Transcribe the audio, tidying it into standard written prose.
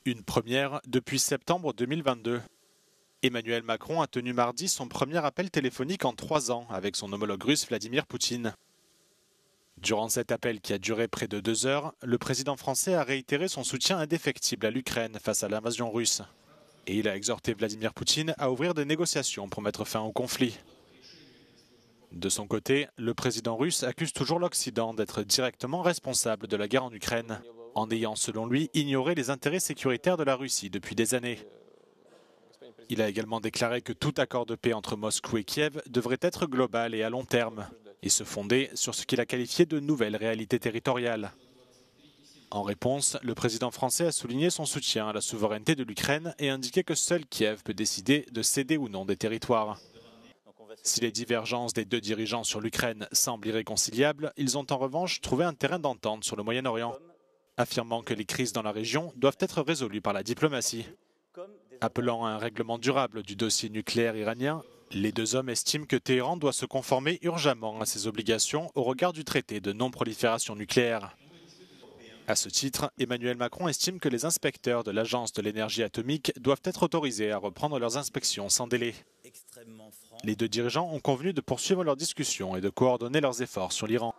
Une première depuis septembre 2022. Emmanuel Macron a tenu mardi son premier appel téléphonique en 3 ans avec son homologue russe Vladimir Poutine. Durant cet appel qui a duré près de 2 heures, le président français a réitéré son soutien indéfectible à l'Ukraine face à l'invasion russe. Et il a exhorté Vladimir Poutine à ouvrir des négociations pour mettre fin au conflit. De son côté, le président russe accuse toujours l'Occident d'être directement responsable de la guerre en Ukraine, en ayant selon lui ignoré les intérêts sécuritaires de la Russie depuis des années. Il a également déclaré que tout accord de paix entre Moscou et Kiev devrait être global et à long terme, et se fonder sur ce qu'il a qualifié de nouvelles réalités territoriales. En réponse, le président français a souligné son soutien à la souveraineté de l'Ukraine et indiqué que seul Kiev peut décider de céder ou non des territoires. Si les divergences des deux dirigeants sur l'Ukraine semblent irréconciliables, ils ont en revanche trouvé un terrain d'entente sur le Moyen-Orient, affirmant que les crises dans la région doivent être résolues par la diplomatie. Appelant à un règlement durable du dossier nucléaire iranien, les deux hommes estiment que Téhéran doit se conformer urgemment à ses obligations au regard du traité de non-prolifération nucléaire. À ce titre, Emmanuel Macron estime que les inspecteurs de l'Agence de l'énergie atomique doivent être autorisés à reprendre leurs inspections sans délai. Les deux dirigeants ont convenu de poursuivre leurs discussions et de coordonner leurs efforts sur l'Iran.